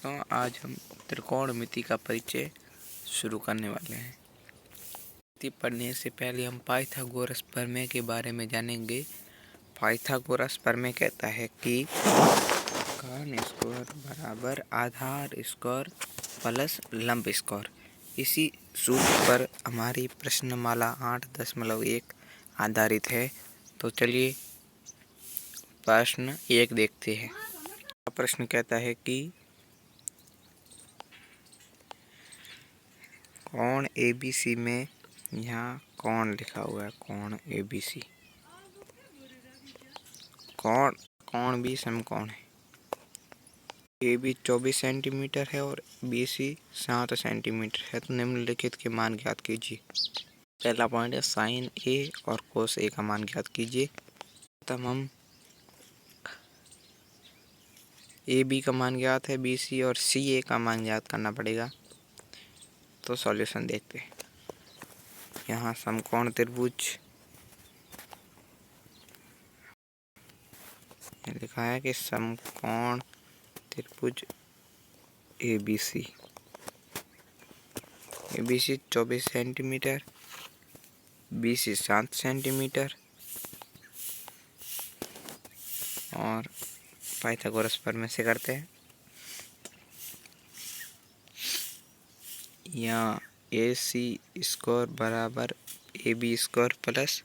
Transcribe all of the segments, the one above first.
दोस्तों, आज हम त्रिकोणमिति का परिचय शुरू करने वाले हैं। मिति पढ़ने से पहले हम पाइथागोरस प्रमेय के बारे में जानेंगे। पाइथागोरस प्रमेय कहता है कि कर्ण स्क्वायर बराबर आधार स्क्वायर प्लस लंब स्क्वायर। इसी सूत्र पर हमारी प्रश्नमाला 8.1 आधारित है। तो चलिए प्रश्न 1 देखते हैं। प्रश्न कहता है कि कोण ABC में, यहाँ कोण लिखा हुआ है, कोण ABC, कोण भी समकोण है। AB 24 सेंटीमीटर है और BC 7 सेंटीमीटर है। तो निम्नलिखित के मान ज्ञात कीजिए। पहला पॉइंट है साइन A और कोस A का मान ज्ञात कीजिए। तब हम AB का मान ज्ञात है, BC और CA का मान ज्ञात करना पड़ेगा। तो सॉल्यूशन देखते हैं। यहाँ समकोण त्रिभुज लिखा है कि समकोण त्रिभुज ABC 24 सेंटीमीटर, BC 7 सेंटीमीटर और पाइथागोरस प्रमेय से करते हैं। यहाँ AC स्क्वायर बराबर AB square plus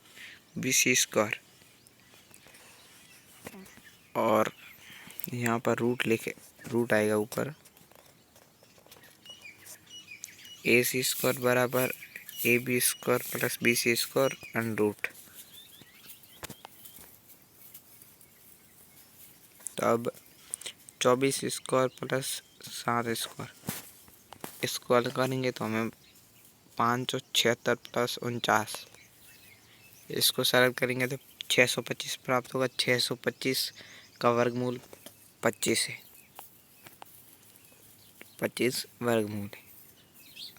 BC square और यहाँ पर रूट आएगा ऊपर। AC स्क्वायर बराबर AB square plus BC square under root. तो अब 24 स्क्वायर प्लस 7 स्क्वायर स्क्वायर करेंगे तो हमें 576 प्लस 49, इसको सरल करेंगे तो 625 प्राप्त होगा। 625 का वर्गमूल 25 है, 25 वर्गमूल है।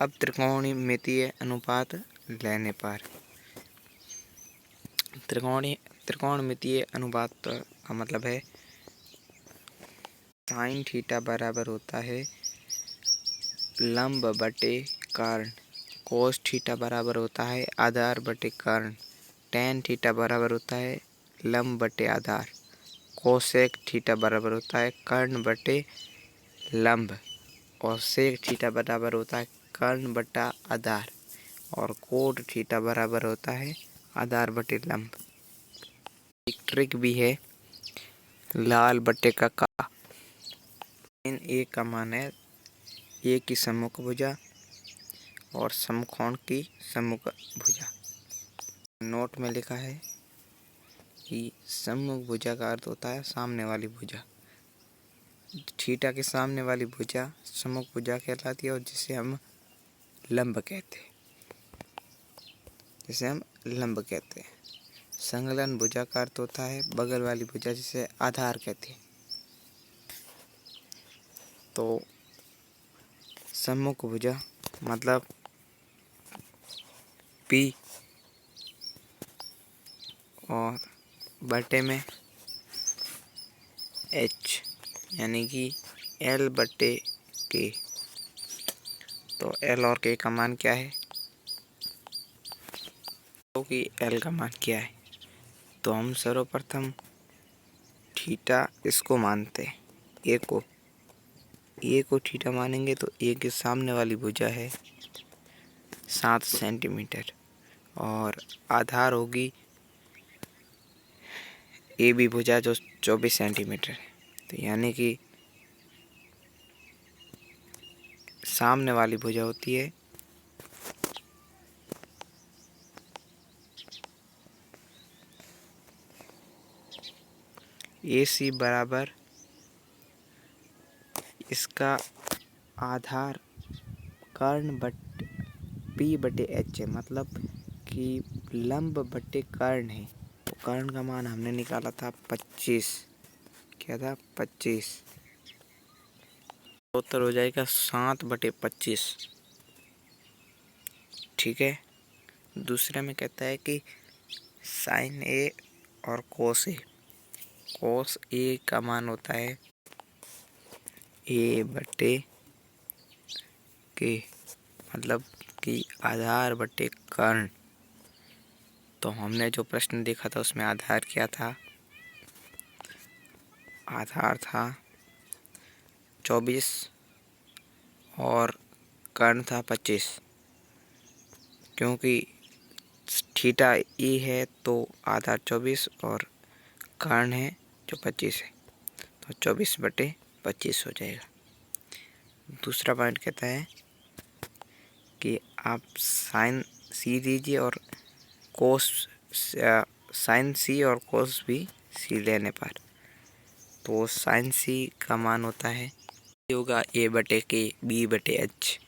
अब त्रिकोणमितीय अनुपात लेने पर त्रिकोणमितीय अनुपात का मतलब है साइन थीटा बराबर होता है लंब बटे कर्ण, कोस थीटा बराबर होता है आधार बटे कर्ण, टेन थीटा बराबर होता है लंब बटे आधार, कोसेक थीटा बराबर होता है कर्ण बटे लंब और सेक थीटा बराबर होता है कर्ण बटा आधार और कोट थीटा बराबर होता है आधार बटे लंब। एक ट्रिक भी है, लाल बटे का इन A का मान है A की सम्मुख भुजा और समकोण की सम्मुख भुजा। नोट में लिखा है कि सम्मुख भुजा का अर्थ होता है सामने वाली भुजा। थीटा के सामने वाली भुजा सम्मुख भुजा कहलाती है और जिसे हम लंब कहते हैं। संलग्न भुजा का अर्थ होता है बगल वाली भुजा जिसे आधार कहते हैं। तो सम्मुख भुजा मतलब P और बटे में H यानी कि L बटे K। तो L और K का मान क्या है, तो कि L का मान क्या है। तो हम सर्वप्रथम थीटा इसको मानते हैं, A को थीटा मानेंगे तो A के सामने वाली भुजा है 7 सेंटीमीटर और आधार होगी AB भुजा जो 24 सेंटीमीटर है। तो यानी कि सामने वाली भुजा होती है AC बराबर इसका आधार कर्ण बटे P बटे H है, मतलब कि लंब बटे कर्ण है। तो कर्ण का मान हमने निकाला था 25, क्या था 25। उत्तर हो जाएगा 7 बटे 25। ठीक है। दूसरे में कहता है कि साइन A और कोस A का मान होता है ए बटे के, मतलब कि आधार बटे कर्ण। तो हमने जो प्रश्न देखा था उसमें आधार क्या था? आधार था 24 और कर्ण था 25। क्योंकि थीटा ई है तो आधार 24 और कर्ण है जो 25 है, तो 24/25 हो जाएगा। दूसरा पॉइंट कहता है कि आप साइन सी दीजिए और कोस साइन सी और कोस भी सी लेने पर, तो साइन सी का मान होता है होगा ए बटे के बी बटे एच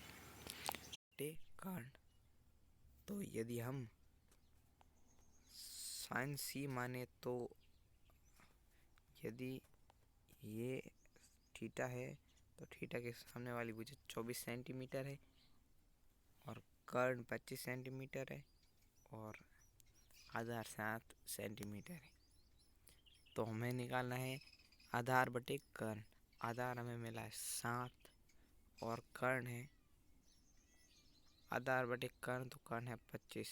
कर्ण। तो यदि हम साइन सी माने तो यदि ये थीटा है तो थीटा के सामने वाली भुजा 24 सेंटीमीटर है और कर्ण 25 सेंटीमीटर है और आधार 7 सेंटीमीटर है। तो हमें निकालना है आधार बटे कर्ण। आधार हमें मिला है 7 और कर्ण है आधार बटे कर्ण, तो कर्ण है 25।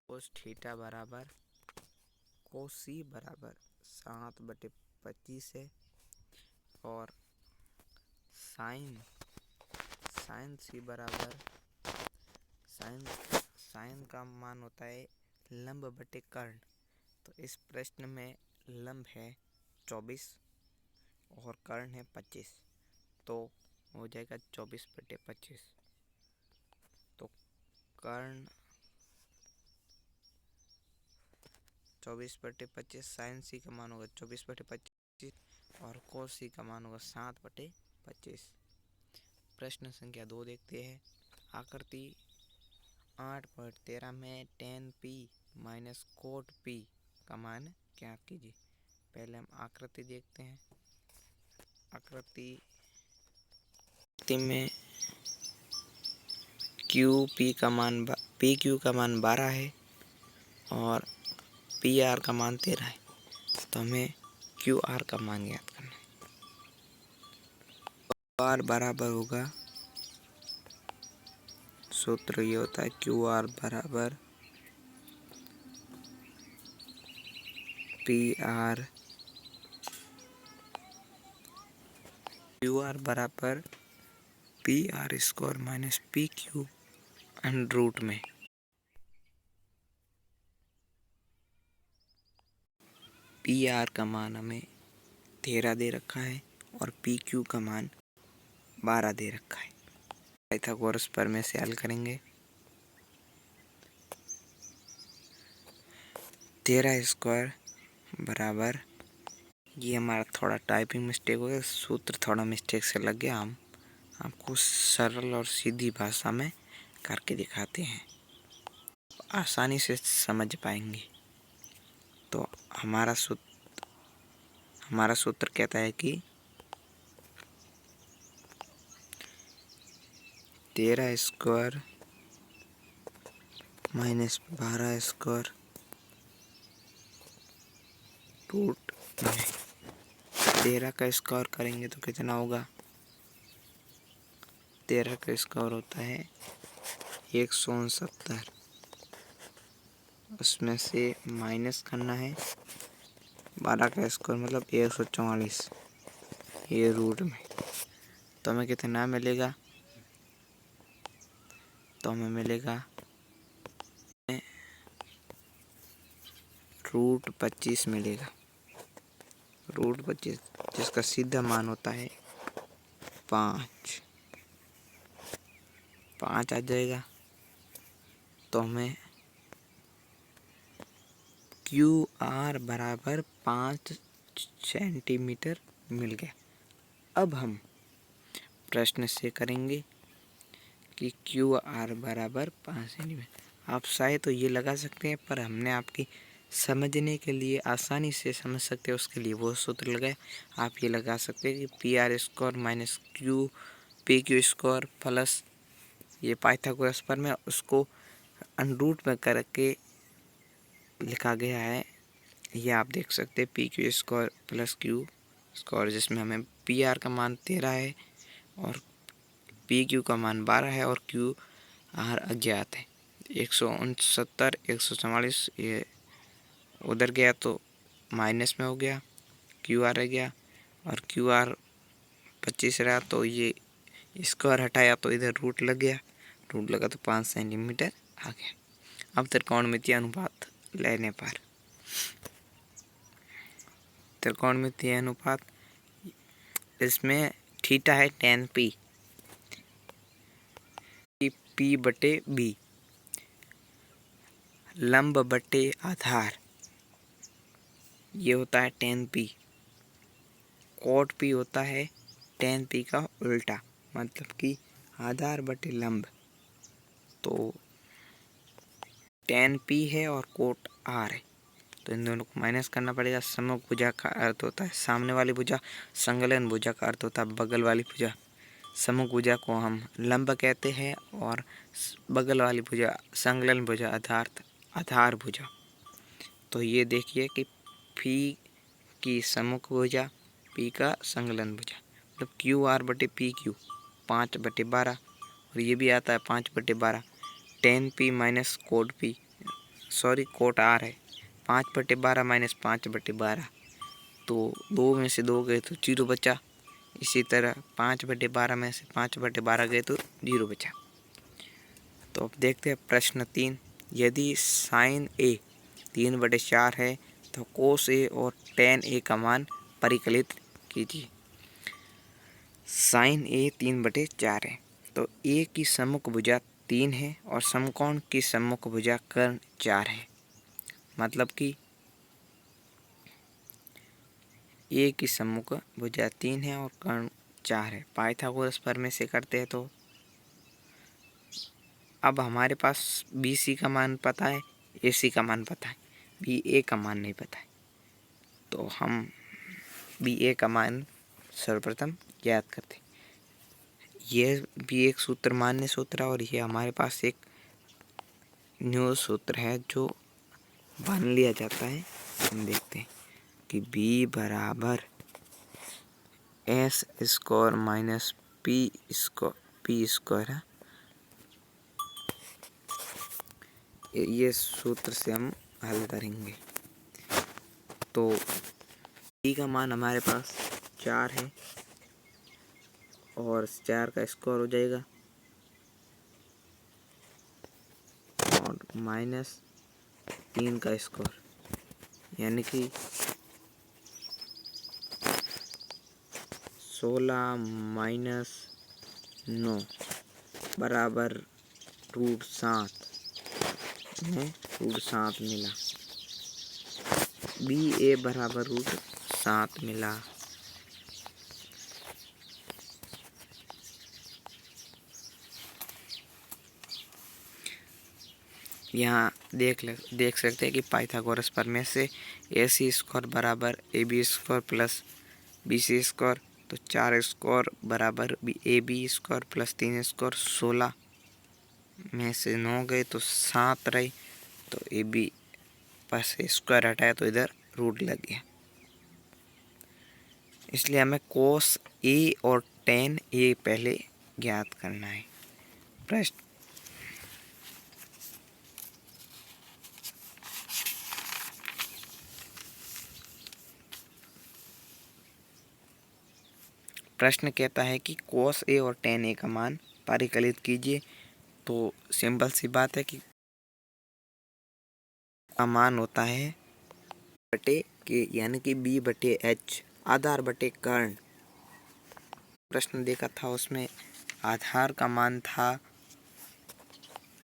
कोस थीटा बराबर कोस सी बराबर 7/25 है और साइन सी बराबर साइन का मान होता है लंब बटे कर्ण। तो इस प्रश्न में लंब है 24 और कर्ण है 25, तो हो जाएगा 24/25। तो कर्ण 24/25, साइन सी का मान होगा 24/25 और कोस सी का मान होगा 7/25। प्रश्न संख्या 2 देखते हैं। आकृति 8.13 में tan p minus coat p का मान ज्ञात कीजिए। पहले हम आकृति देखते हैं। आकृति में p q का मान 12 है और pr का मान 13 है। तो हमें qr का मान ज्ञात करना है। r बराबर होगा, सूत्र ये होता है qr बराबर qr बराबर PR² minus PQ under root में। PR का मान हमें 13 दे रखा है और PQ का मान 12 दे रखा है। पाइथागोरस प्रमेय से हल करेंगे। 13² बराबर, ये हमारा थोड़ा टाइपिंग मिस्टेक हो गया, सूत्र थोड़ा मिस्टेक से लग गया। हम आपको सरल और सीधी भाषा में करके दिखाते हैं, आसानी से समझ पाएंगे। तो हमारा सूत्र कहता है कि 13² माइनस 12² रूट में 13 का स्क्वायर करेंगे तो कितना होगा? 13 का स्क्वायर होता है 169, उसमें से माइनस करना है 12 का स्क्वायर मतलब 144, ये रूट में। तो हमें कितना मिलेगा? तो हमें मिलेगा रूट 25 मिलेगा। रूट 25 जिसका सीधा मान होता है 5 आ जाएगा। तो हमें QR बराबर 5 सेंटीमीटर मिल गया। अब हम प्रश्न से करेंगे कि QR बराबर 5 सेंटीमीटर। आप चाहे तो ये लगा सकते हैं, पर हमने आपकी समझने के लिए, आसानी से समझ सकते हैं उसके लिए वो सूत्र लगाए। आप ये लगा सकते हैं कि PR² माइनस PQ² प्लस ये पाइथागोरस प्रमेय, उसको अंडर रूट में करके लिखा गया है, ये आप देख सकते हैं P Q square plus Q square, जिसमें हमें पी आर का मान 13 है और पी क्यू का मान 12 है और क्यू आर अज्ञात है। 169 144 ये उधर गया तो माइनस में हो गया, क्यू आर रह गया और क्यू आर 25 रहा तो ये स्क्वायर हटाया तो इधर रूट लग गया, रूट लगा तो 5 सेंटीमीटर आ गया। अब त्रिकोणमितीय अनुपात लेने पर त्रिकोणमितीय अनुपात, इसमें थीटा है tan p, p बटे b, लंब बटे आधार ये होता है tan p, cot p होता है tan p का उल्टा, मतलब कि आधार बटे लंब। तो tan p है और cot r है, तो इन दोनों को माइनस करना पड़ेगा। सममुख भुजा का अर्थ होता है सामने वाली भुजा, संलग्न भुजा का अर्थ होता है बगल वाली भुजा। सम्मुख भुजा को हम लंब कहते हैं और बगल वाली भुजा संलग्न भुजा अर्थात आधार भुजा। तो ये देखिए कि फी की सम्मुख भुजा, पी का संलग्न भुजा, मतलब क्यू आर बटे पी क्यू 5/12 और ये भी आता है 5/12। tan p minus cot P, sorry cot R है 5/12 माइनस 5/12, तो 2 में से 2 गए तो 0 बचा। इसी तरह 5/12 में से 5/12 गए तो 0 बचा। तो अब देखते हैं प्रश्न 3। यदि साइन ए 3/4 है तो कोस ए और tan ए का मान परिकलित कीजिए। साइन ए 3/4 है तो ए की सम्मुख भुजा 3 है और समकोण की सम्मुख भुजा कर्ण 4 है, मतलब कि ए की सम्मुख भुजा 3 है और कर्ण 4 है। पाइथागोरस प्रमेय से करते हैं तो अब हमारे पास बी सी का मान पता है, ए सी का मान पता है, बी ए का मान नहीं पता है, तो हम बी ए का मान सर्वप्रथम ज्ञात करते। ये भी एक सूत्र मान्य सूत्र है और ये हमारे पास एक न्यू सूत्र है जो मान लिया जाता है। हम देखते हैं कि b बराबर S square minus P square है। ये सूत्र से हम हल करेंगे। तो b का मान हमारे पास 4 है और 4 का स्क्वायर हो जाएगा और माइनस 3 का स्क्वायर, यानी कि 16 माइनस 9 बराबर √7 में √7 मिला। बी ए बराबर √7 मिला। यहाँ देख सकते हैं कि पाइथागोरस प्रमेय से ए सी स्क्वायर बराबर A B square plus B C square, तो 4 स्क्वायर बराबर A B square plus 3 square, 16 में से 9 गए तो 7 रहे, तो ए बी पास स्क्वायर हटाया तो इधर रूट लग गया। इसलिए हमें कोस ए और tan ए पहले ज्ञात करना है। प्रश्न कहता है कि कोस ए और tan ए का मान परिकलित कीजिए। तो सिंपल सी बात है कि का मान होता है बटे के, यानी कि b/h आधार बटे कर्ण। प्रश्न देखा था उसमें आधार का मान था,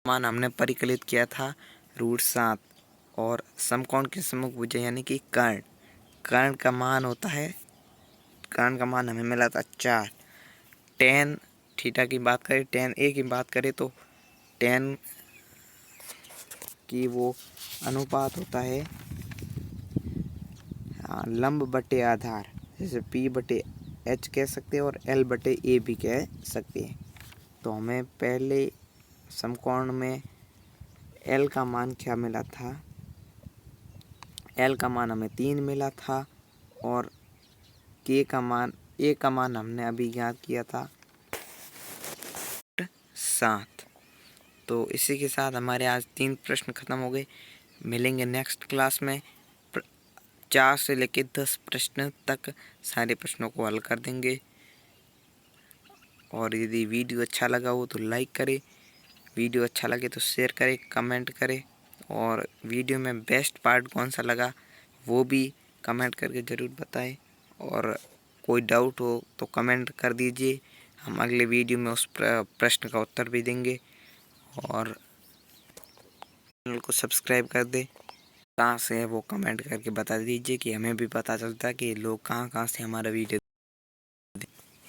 मान हमने परिकलित किया था √7 और समकोण की सम्मुख भुजा यानी कि कर्ण का मान होता है, कर्ण का मान हमें मिला था 4। tan थीटा की बात करें, tan ए की बात करें तो tan की वो अनुपात होता है लंब बटे आधार, जैसे p/h कह सकते हैं और l/a भी कह सकते हैं। तो हमें पहले समकोण में l का मान क्या मिला था एल का मान हमें 3 मिला था और के का मान ए का मान हमने अभी ज्ञात किया था 7। तो इसी के साथ हमारे आज 3 प्रश्न खत्म हो गए। मिलेंगे नेक्स्ट क्लास में 4 से लेकर 10 प्रश्न तक सारे प्रश्नों को हल कर देंगे। और यदि वीडियो अच्छा लगा हो तो लाइक करें, वीडियो अच्छा लगे तो शेयर करें, कमेंट करें और वीडियो में बेस्ट पार्ट कौन सा लगा वो भी कमेंट करके ज़रूर बताएं। और कोई डाउट हो तो कमेंट कर दीजिए, हम अगले वीडियो में उस प्रश्न का उत्तर भी देंगे। और चैनल को सब्सक्राइब कर दें, कहाँ से है वो कमेंट करके बता दीजिए कि हमें भी पता चलता है कि लोग कहाँ से हमारा वीडियो